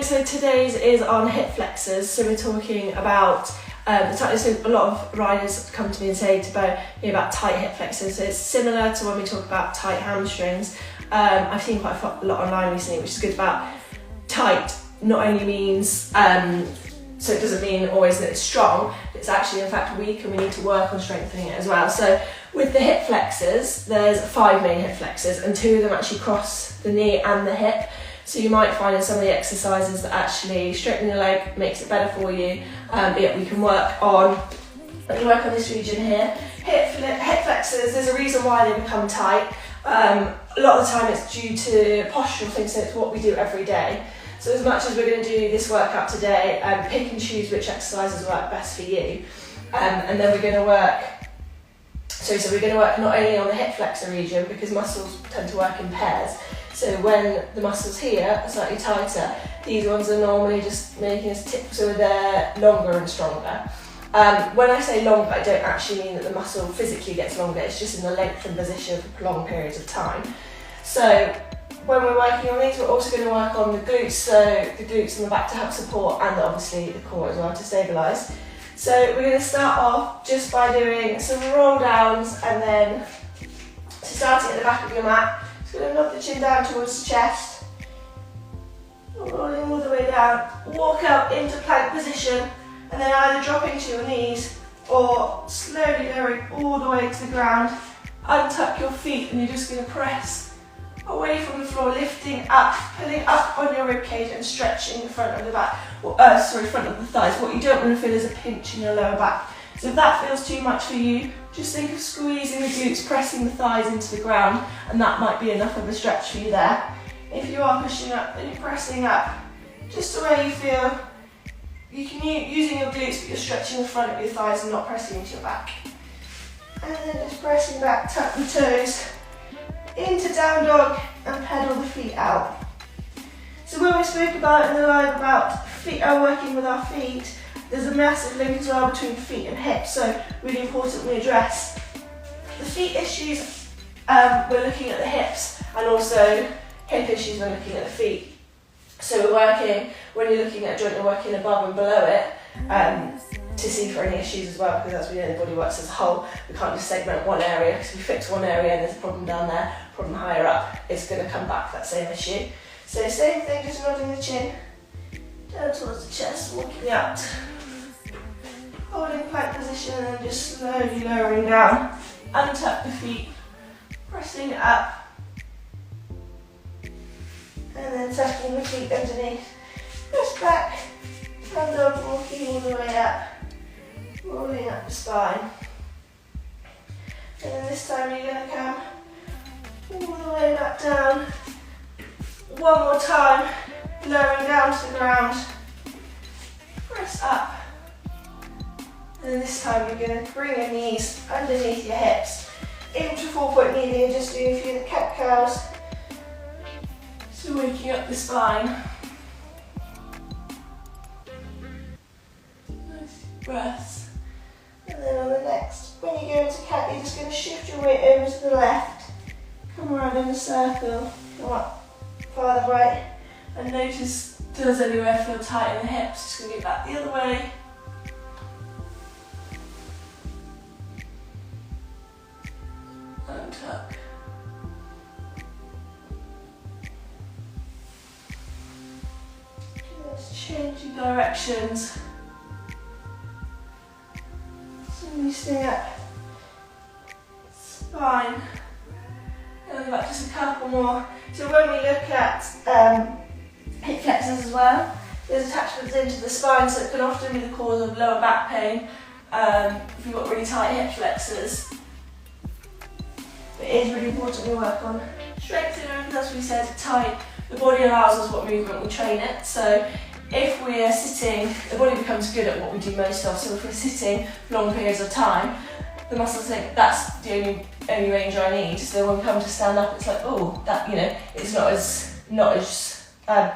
so today's is on hip flexors. So we're talking about so a lot of riders come to me and say about tight hip flexors. So it's similar to when we talk about tight hamstrings. I've seen quite a lot online recently, which is good about tight. Not only means so it doesn't mean always that it's strong. It's actually in fact weak, and we need to work on strengthening it as well. So with the hip flexors, there's 5 main hip flexors, and 2 of them actually cross the knee and the hip. So you might find in some of the exercises that actually straightening the leg makes it better for you. But yeah, we can work on this region here. Hip flexors, there's a reason why they become tight. A lot of the time it's due to postural things, so it's what we do every day. So as much as we're going to do this workout today, pick and choose which exercises work best for you. And then we're going to work, so we're going to work not only on the hip flexor region, because muscles tend to work in pairs. So when the muscles here are slightly tighter, these ones are normally just making us tip, so they're longer and stronger. When I say longer, I don't actually mean that the muscle physically gets longer, it's just in the lengthened position for prolonged periods of time. So when we're working on these, we're also going to work on the glutes, so the glutes and the back to help support, and obviously the core as well to stabilise. So we're going to start off just by doing some roll downs, and then starting at the back of your mat. Just going to knock the chin down towards the chest, rolling all the way down, walk up into plank position, and then either dropping to your knees or slowly lowering all the way to the ground. Untuck your feet, and you're just going to press away from the floor, lifting up, pulling up on your rib cage and stretching the front of the back, front of the thighs. What you don't want to feel is a pinch in your lower back. So if that feels too much for you, just think of squeezing the glutes, pressing the thighs into the ground, and that might be enough of a stretch for you there. If you are pushing up, then you're pressing up, just the way you feel. You can using your glutes, but you're stretching the front of your thighs and not pressing into your back. And then just pressing back, tuck the toes into down dog and pedal the feet out. So when we spoke about in the live about feet working with our feet, there's a massive link as well between feet and hips, so really important we address the feet issues. We're looking at the hips, and also hip issues when looking at the feet. So we're working, when you're looking at a joint, you're working above and below it to see for any issues as well, because as we know, the body works as a whole. We can't just segment one area, because if we fix one area and there's a problem down there, problem higher up, it's going to come back, that same issue. So same thing, just nodding the chin down towards the chest, walking out. Holding plank position, and then just slowly lowering down. Untuck the feet, pressing up, and then tucking the feet underneath. Press back, down dog, walking all the way up, rolling up the spine. And then this time you're going to come all the way back down. One more time, lowering down to the ground. Press up. And then this time you're going to bring your knees underneath your hips into 4-point kneeling, and just doing a few of the cat cows. So waking up the spine. Nice breaths. And then on the next, when you go into cat, you're just going to shift your weight over to the left. Come around in a circle. Come up farther right. And notice, does anywhere feel tight in the hips? Just going to go back the other way. Untuck. Let's change your directions. So loosening up spine. Going back just a couple more. So when we look at hip flexors as well, there's attachments into the spine, so it can often be the cause of lower back pain if you've got really tight hip flexors. But it is really important we work on strengthening, because as we said, tight, the body allows us what movement, we train it. So if we're sitting, the body becomes good at what we do most of. So if we're sitting for long periods of time, the muscles think that's the only range I need. So when we come to stand up, it's like, oh, that, it's not as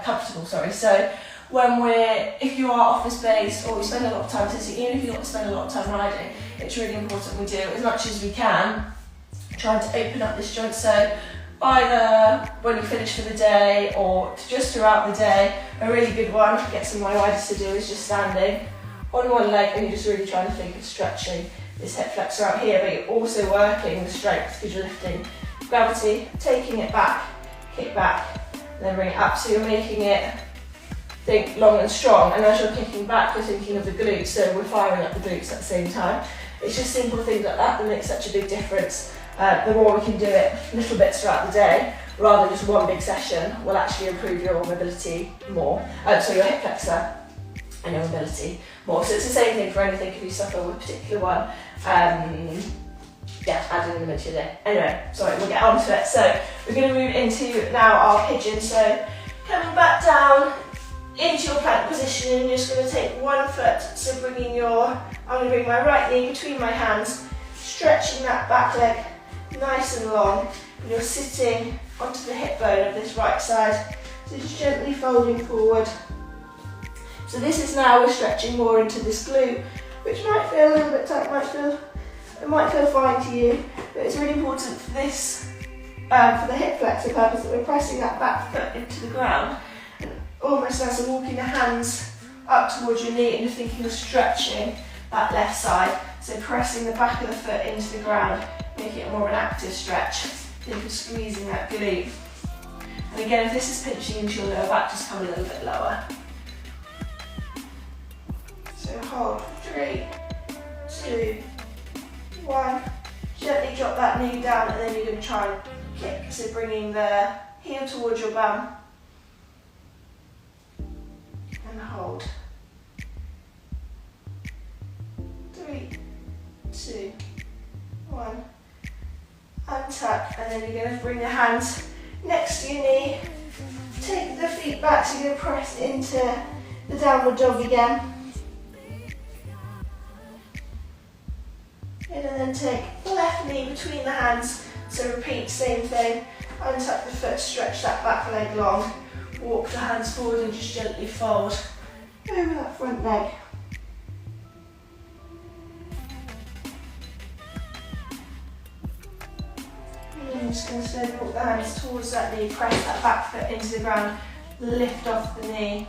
comfortable, sorry. So if you are office based, or we spend a lot of time sitting, even if you don't spend a lot of time riding, it's really important we do as much as we can, trying to open up this joint. So either when you finish for the day or just throughout the day. A really good one, get some of my riders to do, is just standing on one leg and you're just really trying to think of stretching this hip flexor out here, but you're also working the strength because you're lifting gravity, taking it back, kick back, and then bring it up. So you're making it think long and strong, and as you're kicking back, you're thinking of the glutes, so we're firing up the glutes at the same time. It's just simple things like that that make such a big difference. The more we can do it little bits throughout the day, rather than just one big session, will actually improve your mobility more. So your hip flexor and your mobility more. So it's the same thing for anything if you suffer with a particular one. Yeah, adding them into your day. Anyway, sorry, we'll get on to it. So we're going to move into now our pigeon. So coming back down into your plank position, and you're just going to take one foot. So bringing I'm going to bring my right knee between my hands, stretching that back leg nice and long. And you're sitting onto the hip bone of this right side. So just gently folding forward. So this is now we're stretching more into this glute, which might feel a little bit tight, it might feel fine to you, but it's really important for this, for the hip flexor purpose, that we're pressing that back foot into the ground, and almost as I'm walking the hands up towards your knee, and you're thinking of stretching that left side. So pressing the back of the foot into the ground, making it more of an active stretch. Think of squeezing that glute. And again, if this is pinching into your lower back, just come a little bit lower. So hold, 3, 2, 1. Gently drop that knee down, and then you're going to try and kick. So bringing the heel towards your bum. And hold. 3, 2, 1. Untuck, and then you're going to bring the hands next to your knee. Take the feet back, so you're going to press into the downward dog again. And then take the left knee between the hands, so repeat, same thing. Untuck the foot, stretch that back leg long, walk the hands forward and just gently fold over that front leg. And I'm just going to slowly walk the hands towards that knee, press that back foot into the ground, lift off the knee.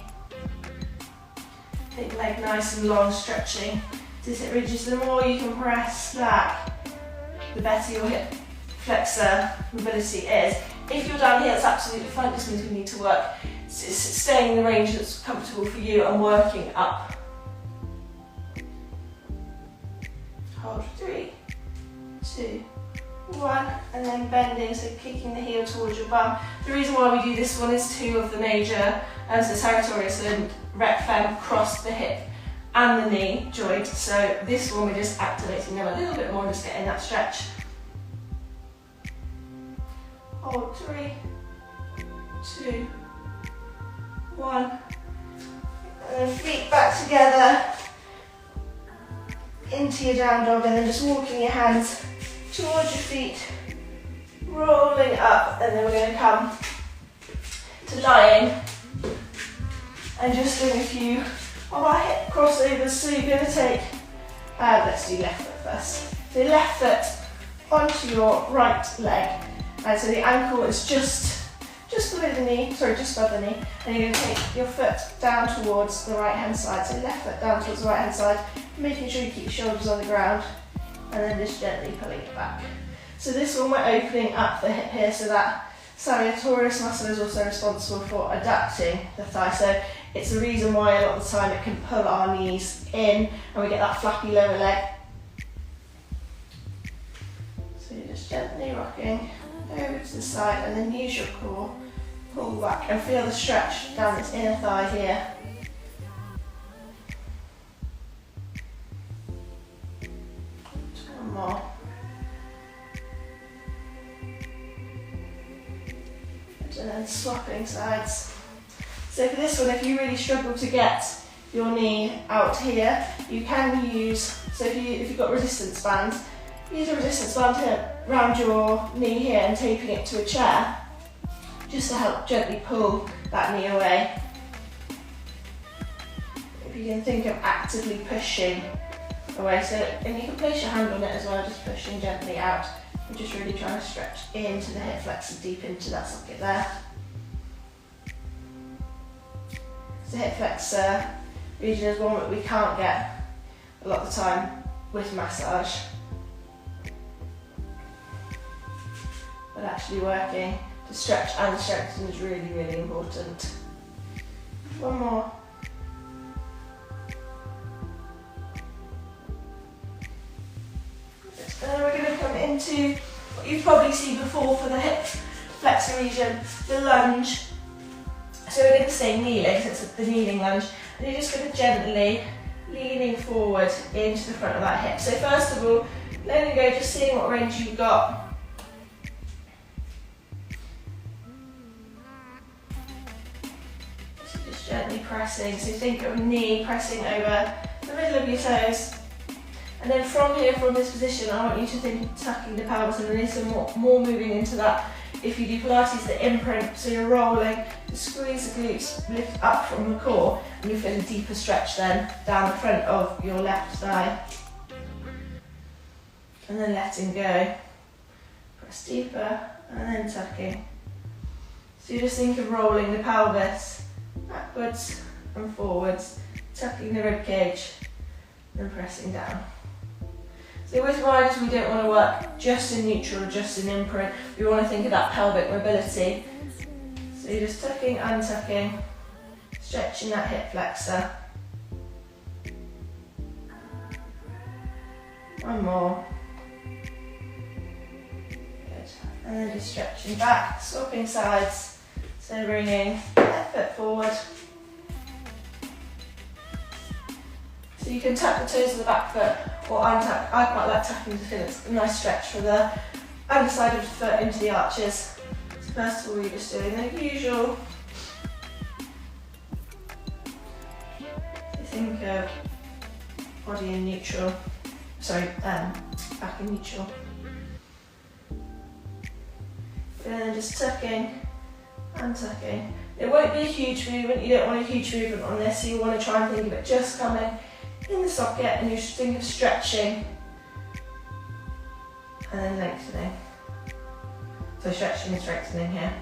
Take the leg nice and long, stretching. As it ridges, the more you can press back, the better your hip flexor mobility is. If you're down here, that's absolutely fine. This means we need to work. It's staying in the range that's comfortable for you and working up. Hold, 3, 2, 1, and then bending, so kicking the heel towards your bum. The reason why we do this one is 2 of the major, so serratorius and rec fem cross the hip and the knee joint, so this one we're just activating them a little bit more, just getting that stretch. Hold, 3, 2, 1, and then feet back together into your down dog, and then just walking your hands towards your feet, rolling up, and then we're going to come to lying and just doing a few of our hip crossovers. So you're going to take, let's do left foot first. So left foot onto your right leg, and so the ankle is just below the knee, just above the knee, and you're going to take your foot down towards the right hand side. So left foot down towards the right hand side, making sure you keep your shoulders on the ground, and then just gently pulling it back. So this one we're opening up the hip here, so that serratorius muscle is also responsible for adducting the thigh. So it's the reason why a lot of the time it can pull our knees in and we get that flappy lower leg. So you're just gently rocking over to the side, and then use your core, pull back and feel the stretch down this inner thigh here. Just one more. And then swapping sides. So for this one, if you really struggle to get your knee out here, you can use, so if you've got resistance bands, use a resistance band here around your knee here and taping it to a chair, just to help gently pull that knee away. If you can think of actively pushing away, so, and you can place your hand on it as well, just pushing gently out We're just really trying to stretch into the hip flexor, deep into that socket there. The hip flexor region is one that we can't get a lot of the time with massage. But actually working to stretch and strengthen is really, really important. One more. And then we're going to come into what you've probably seen before for the hip flexor region, the lunge. So we're going to stay kneeling, so it's the kneeling lunge, and you're just going to gently leaning forward into the front of that hip. So first of all, letting go, just seeing what range you've got. So just gently pressing, so think of knee pressing over the middle of your toes. And then from here, from this position, I want you to think of tucking the pelvis, and then some more moving into that. If you do Pilates, the imprint, so you're rolling, squeeze the glutes, lift up from the core, and you feel a deeper stretch then down the front of your left thigh. And then letting go. Press deeper, and then tucking. So you just think of rolling the pelvis backwards and forwards, tucking the rib cage, and pressing down. So with riders, we don't want to work just in neutral or just in imprint. We want to think of that pelvic mobility. So you're just tucking, untucking, stretching that hip flexor. One more. Good. And then just stretching back, swapping sides. So bringing left foot forward. So you can tuck the toes of the back foot or untuck. I quite like tucking to feel it's a nice stretch for the underside of the foot into the arches. So first of all, you're just doing the usual. You think of body in neutral, back in neutral. And then just tucking, untucking. It won't be a huge movement, you don't want a huge movement on this, so you want to try and think of it just coming in the socket, and you should think of stretching and then lengthening. So stretching and strengthening here.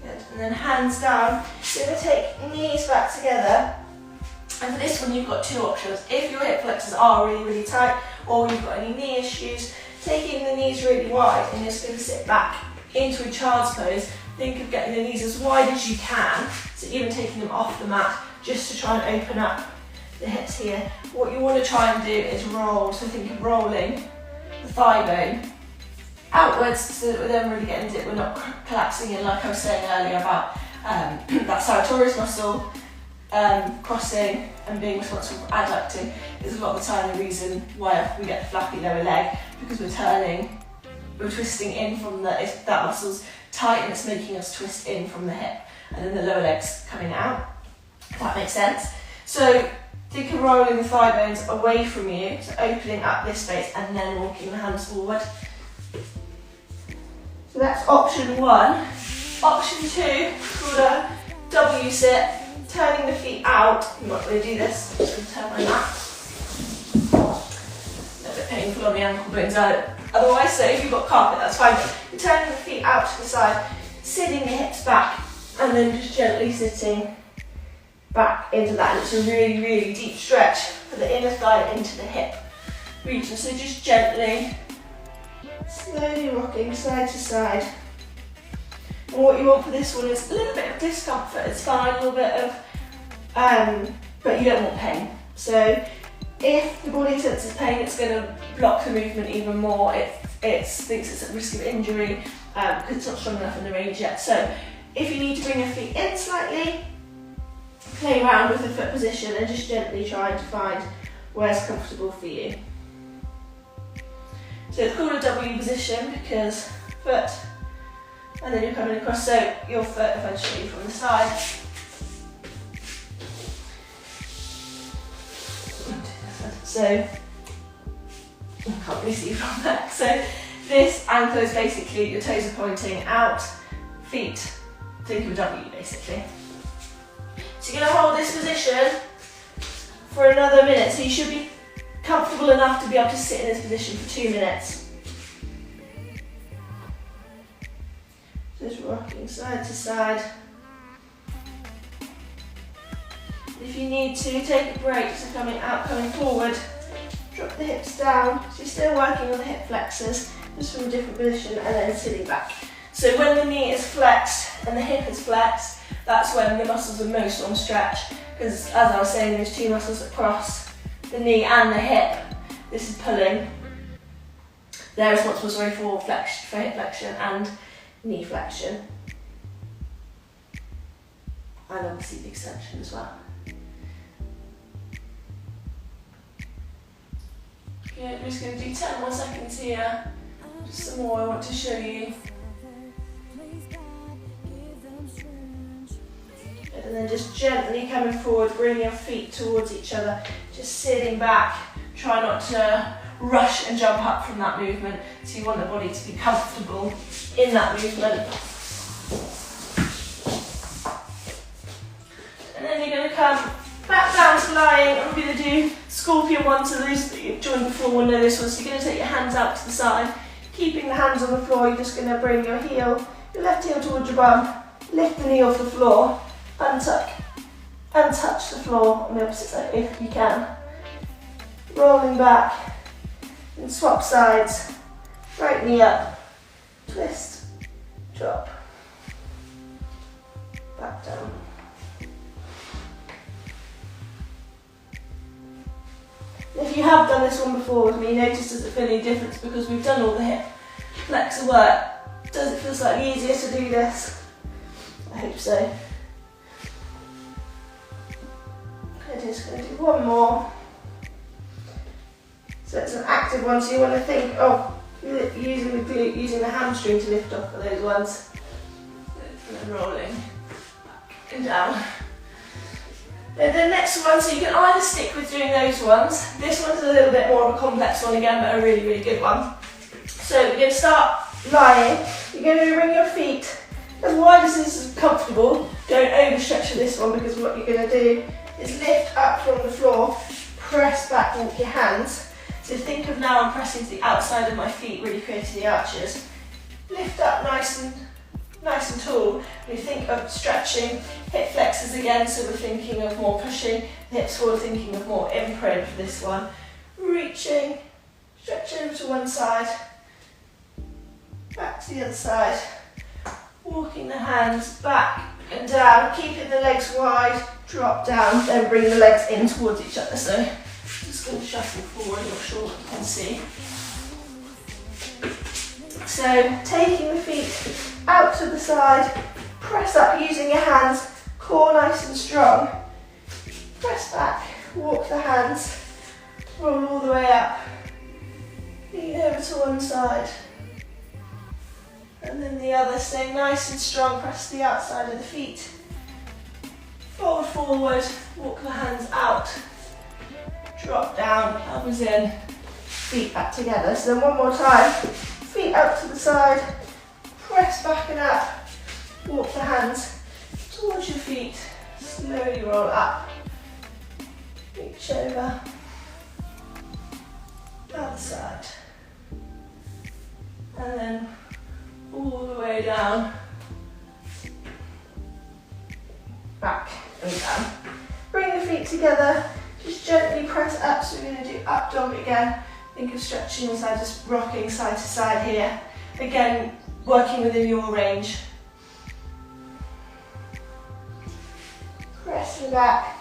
Good. And then hands down. You're going to take knees back together. And for this one, you've got two options. If your hip flexors are really, really tight, or you've got any knee issues, taking the knees really wide and you're just going to sit back into a child's pose. Think of getting the knees as wide as you can, so even taking them off the mat, just to try and open up the hips here. What you want to try and do is roll, so think of rolling the thigh bone outwards, so that we're then really getting it, we're not collapsing in, like I was saying earlier about that sartorius muscle crossing and being responsible for adducting is a lot of the time the reason why we get the flappy lower leg, because we're twisting in from if that muscle's tight and it's making us twist in from the hip, and then the lower leg's coming out, if that makes sense. So think of rolling the thigh bones away from you, so opening up this space and then walking the hands forward. So that's option one. Option two, called a W sit, turning the feet out. I'm not going to do this, I'm just going to turn my mat. A little bit painful on the ankle bones otherwise, so if you've got carpet, that's fine. You're turning the feet out to the side, sitting the hips back, and then just gently sitting back into that. And it's a really, really deep stretch for the inner thigh into the hip region. So just gently, slowly rocking side to side. And what you want for this one is a little bit of discomfort. It's fine, a little bit of, but you don't want pain. So if the body senses pain, it's going to block the movement even more. It thinks it's at risk of injury because it's not strong enough in the range yet. So if you need to bring your feet in slightly, play around with the foot position and just gently try to find where's comfortable for you. So it's called a W position because foot, and then you're coming across, so your foot eventually from the side. So, I can't really see from there. So this ankle is basically, your toes are pointing out, feet, think of a W basically. So you're going to hold this position for another minute. So you should be comfortable enough to be able to sit in this position for 2 minutes. Just rocking side to side. If you need to, take a break, so coming out, coming forward, drop the hips down, so you're still working on the hip flexors, just from a different position, and then sitting back. So when the knee is flexed and the hip is flexed, that's when the muscles are most on stretch, because as I was saying, there's 2 muscles across the knee and the hip. This is pulling. They're responsible for hip flexion and knee flexion. And obviously the extension as well. Good, we're just going to do 10 more seconds here. Just some more I want to show you. And then just gently coming forward, bring your feet towards each other, just sitting back. Try not to rush and jump up from that movement. So you want the body to be comfortable in that movement. And then you're going to come back down to lying, and we're going to do scorpion one. So those that you've joined before will know this one. So you're going to take your hands out to the side, keeping the hands on the floor. You're just going to bring your left heel towards your bum, lift the knee off the floor, untuck, and touch the floor on the opposite side if you can. Rolling back, and swap sides, right knee up, twist, drop, back down. If you have done this one before with me, notice does it feel any difference because we've done all the hip flexor work. Does it feel slightly easier to do this? I hope so. I'm just going to do one more. So it's an active one, so you want to think of using the glute, using the hamstring to lift off for those ones. And then rolling back and down. And the next one, so you can either stick with doing those ones. This one's a little bit more of a complex one again, but a really, really good one. So we're going to start lying. You're going to bring your feet as wide as this is comfortable. Don't overstretch for this one because what you're going to do is lift up from the floor, press back with your hands. So think of now I'm pressing to the outside of my feet, really creating the arches. Lift up nice and tall. We think of stretching hip flexors again, so we're thinking of more pushing the hips forward, thinking of more imprint for this one. Reaching, stretch over to one side, back to the other side, walking the hands back and down, keeping the legs wide, drop down, then bring the legs in towards each other. So just going to shuffle forward, not sure what you can see. So taking the feet out to the side, press up using your hands, core nice and strong. Press back, walk the hands, roll all the way up. Lean over to one side. And then the other, stay nice and strong, press the outside of the feet. Fold forward, walk the hands out. Drop down, elbows in, feet back together. So then one more time, feet out to the side, press back and up, walk the hands towards your feet, slowly roll up, reach over, other side, and then all the way down, back and down. Bring the feet together, just gently press up, so we're going to do up dog again. Think of stretching inside, just rocking side to side here. Again, working within your range. Pressing back.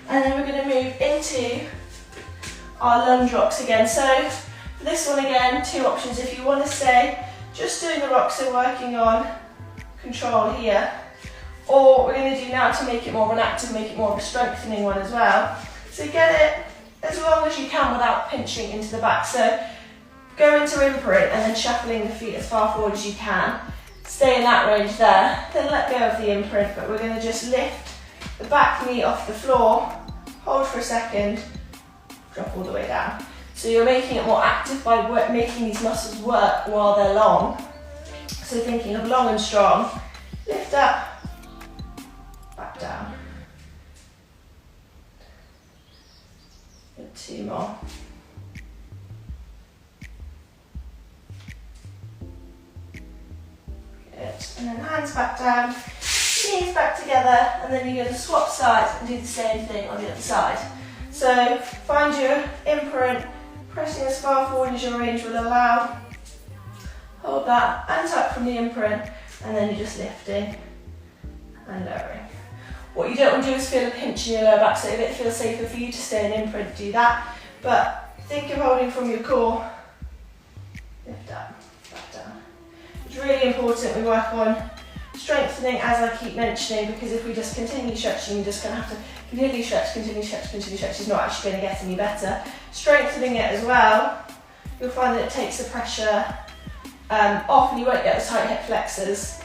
And then we're going to move into our lunge rocks again. So for this one again, 2 options. If you want to stay just doing the rocks, so working on control here. Or what we're going to do now to make it more of an active, make it more of a strengthening one as well. So get it as long as you can without pinching into the back. So go into imprint and then shuffling the feet as far forward as you can. Stay in that range there. Then let go of the imprint, but we're going to just lift the back knee off the floor, hold for a second, drop all the way down. So you're making it more active by making these muscles work while they're long. So thinking of long and strong, lift up, hands back down, knees back together, and then you're going to swap sides and do the same thing on the other side. So find your imprint, pressing as far forward as your range will allow. Hold that and tuck from the imprint, and then you're just lifting and lowering. What you don't want to do is feel a pinch in your lower back, so if it feels safer for you to stay in imprint, do that. But think of holding from your core, lift up, back down. It's really important we work on strengthening, as I keep mentioning, because if we just continue stretching, you're just going to have to continue stretch, continue stretch, continue stretch. It's not actually going to get any better. Strengthening it as well, you'll find that it takes the pressure off and you won't get the tight hip flexors.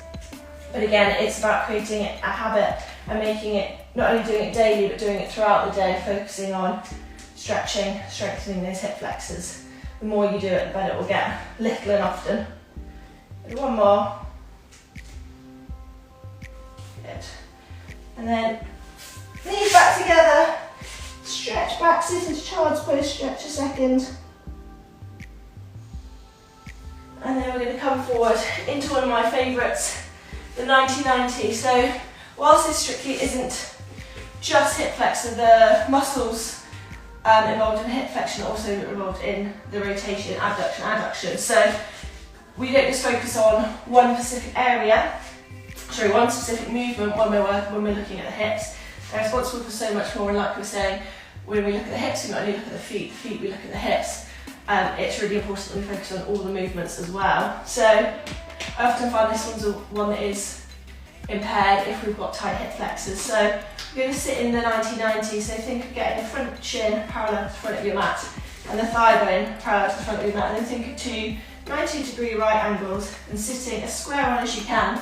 But again, it's about creating a habit and making it, not only doing it daily, but doing it throughout the day, focusing on stretching, strengthening those hip flexors. The more you do it, the better it will get, little and often. And one more. Good. And then knees back together, stretch back, sit into child's pose, stretch a second. And then we're going to come forward into one of my favourites, the 90-90. So whilst this strictly isn't just hip flexor, the muscles involved in hip flexion are also involved in the rotation, abduction, adduction. So we don't just focus on one specific area, one specific movement when we're looking at the hips. They're responsible for so much more, and like we were saying, when we look at the hips, we not only look at the feet we look at the hips. It's really important that we focus on all the movements as well. So I often find this one's one that is impaired if we've got tight hip flexors. So we're going to sit in the 90-90, so think of getting the front shin parallel to the front of your mat and the thigh bone parallel to the front of your mat, and then think of two 90-degree right angles and sitting as square on as you can.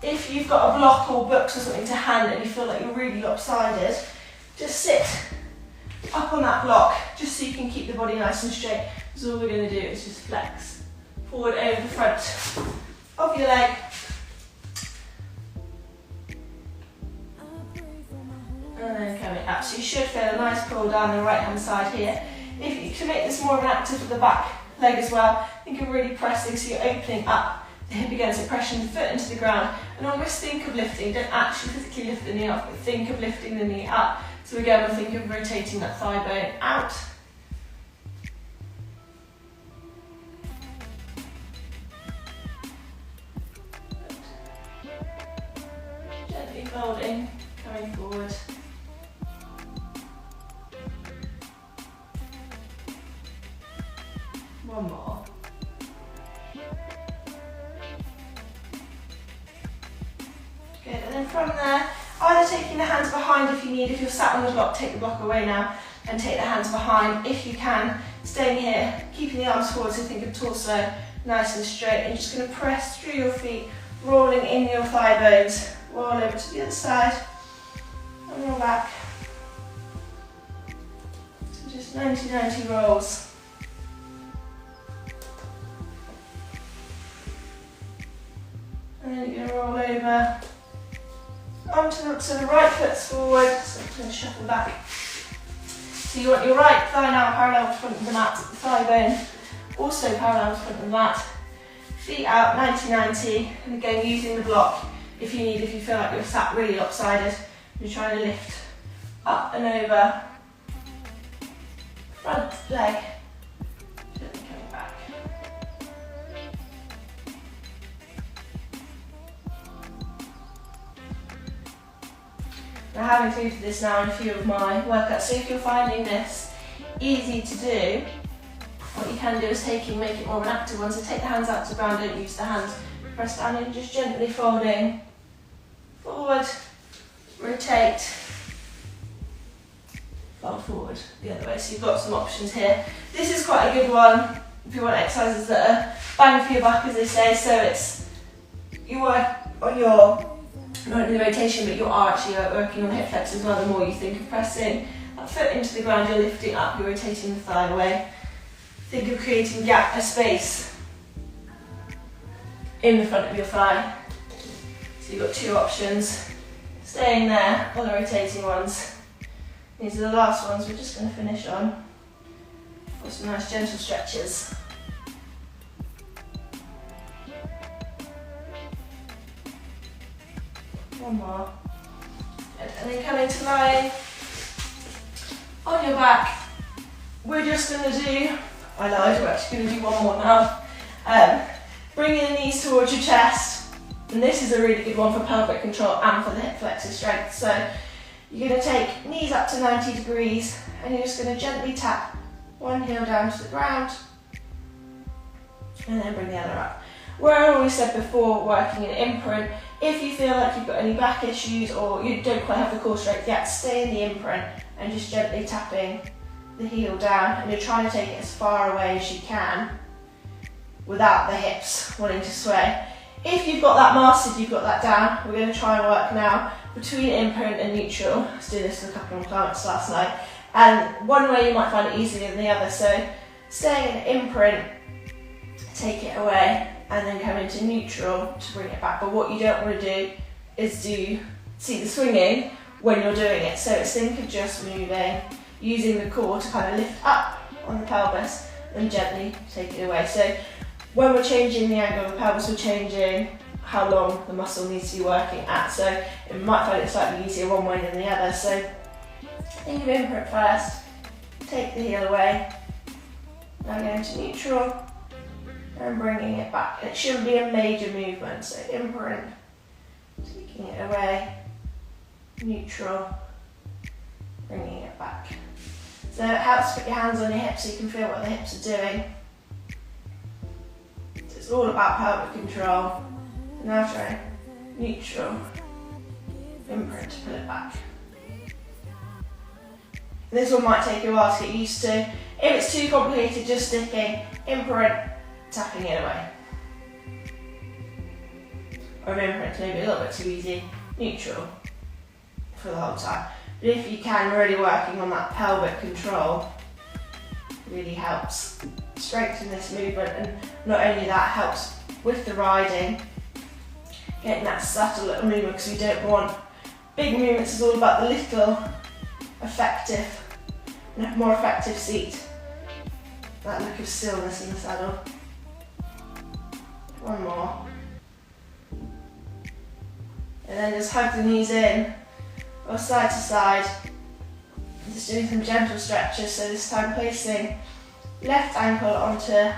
If you've got a block or books or something to hand and you feel like you're really lopsided, just sit up on that block just so you can keep the body nice and straight. So all we're going to do is just flex forward over the front of your leg. And then coming up. So you should feel a nice pull down the right hand side here. If you can make this more of an active for the back leg as well, think of really pressing, so you're opening up the hip again, so pressing the foot into the ground, and almost think of lifting. Don't actually physically lift the knee up, but think of lifting the knee up. So again, we'll think of rotating that thigh bone out. Gently folding, coming forward. One more. Good, and then from there, either taking the hands behind if you need, if you're sat on the block, take the block away now and take the hands behind if you can. Staying here, keeping the arms forward, so think of torso nice and straight, and just going to press through your feet, rolling in your thigh bones, roll over to the other side, and roll back. So just 90-90 rolls. And then you're going to roll over onto the right foot's forward, so I'm going to shuffle back. So you want your right thigh now parallel with the front of the mat, the thigh bone also parallel with the front of the mat, feet out 90-90, and again using the block if you need, if you feel like you're sat really lopsided, you're trying to lift up and over, front leg, gently coming back. I have included this now in a few of my workouts, so if you're finding this easy to do, what you can do is make it more of an active one. So take the hands out to the ground, don't use the hands, press down and just gently folding forward, rotate, fold forward the other way. So you've got some options here. This is quite a good one if you want exercises that are bang for your buck, as they say. So it's, you work on your, not only the rotation, but you are actually working on hip flexors as well. The more you think of pressing that foot into the ground, you're lifting up, you're rotating the thigh away. Think of creating gap, a space in the front of your thigh. So you've got two options, staying there or the rotating ones. These are the last ones we're just going to finish on. For some nice gentle stretches. One more. Good. And then coming to lying on your back. We're just going to do, I lied, we're actually going to do one more now. Bringing the knees towards your chest. And this is a really good one for pelvic control and for the hip flexor strength. So you're going to take knees up to 90 degrees and you're just going to gently tap one heel down to the ground and then bring the other up. Where I always said before, working in imprint, if you feel like you've got any back issues or you don't quite have the core strength yet, stay in the imprint and just gently tapping the heel down, and you're trying to take it as far away as you can without the hips wanting to sway. If you've got that mastered, you've got that down, we're going to try and work now between imprint and neutral. I was doing this with a couple of clients last night, and one way you might find it easier than the other. So staying in imprint, take it away, and then come into neutral to bring it back. But what you don't want to do is see the swinging when you're doing it. So think of just moving, using the core to kind of lift up on the pelvis and gently take it away. So when we're changing the angle of the pelvis, we're changing how long the muscle needs to be working at. So it might find it slightly easier one way than the other. So think of imprint first, take the heel away, now go into neutral and bringing it back. And it shouldn't be a major movement. So imprint, taking it away, neutral, bringing it back. So it helps to put your hands on your hips so you can feel what the hips are doing. So it's all about pelvic control. Now try neutral, imprint to pull it back. And this one might take you a while to get used to. If it's too complicated, just sticking, imprint, tapping it away. Or if imprint's maybe a little bit too easy, neutral for the whole time. But if you can, really working on that pelvic control really helps strengthen this movement, and not only that, helps with the riding, getting that subtle little movement, because we don't want big movements. It's all about the little more effective seat, that look of stillness in the saddle. One more, and then just hug the knees in, or side to side, just doing some gentle stretches. So this time placing left ankle onto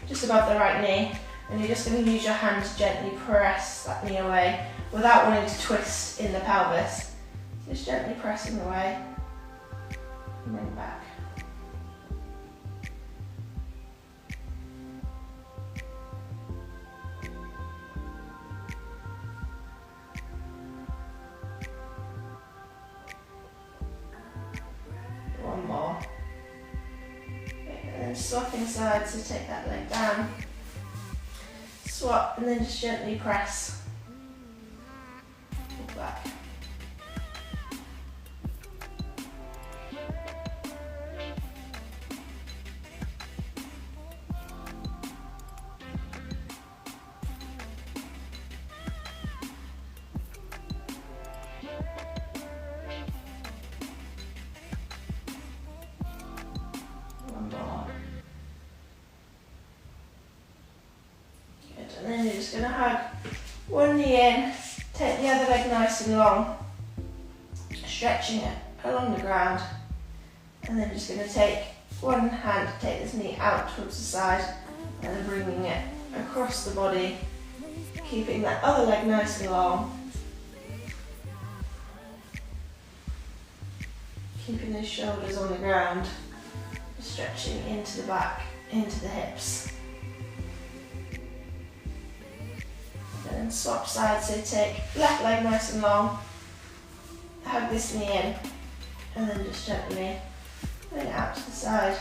just above the right knee, and you're just going to use your hand to gently press that knee away without wanting to twist in the pelvis. Just gently pressing away and bring it back. One more. Okay, and then swapping sides, so take that leg down, swap, and then just gently press, pull back. And then you're just going to hug one knee in, take the other leg nice and long, stretching it along the ground, and then just going to take one hand, take this knee out towards the side, and then bringing it across the body, keeping that other leg nice and long, keeping those shoulders on the ground, stretching into the back, into the hips. And then swap sides, so take left leg nice and long, hug this knee in, and then just gently bring it out to the side.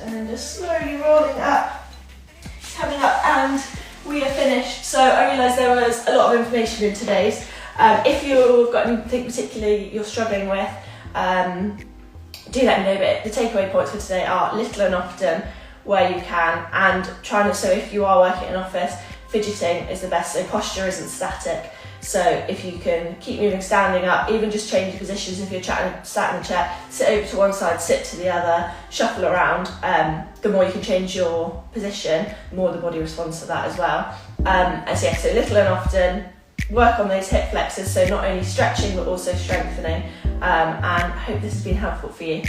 And then just slowly rolling up, coming up, and we are finished. So I realised there was a lot of information in today's. If you've got anything particularly you're struggling with, do let me know, but the takeaway points for today are little and often where you can, and trying to, so if you are working in an office, fidgeting is the best, so posture isn't static. So if you can keep moving standing up, even just change your positions. If you're sat in the chair, sit over to one side, sit to the other, shuffle around. The more you can change your position, the more the body responds to that as well. And so yeah, so little and often, work on those hip flexors, so not only stretching but also strengthening, and I hope this has been helpful for you.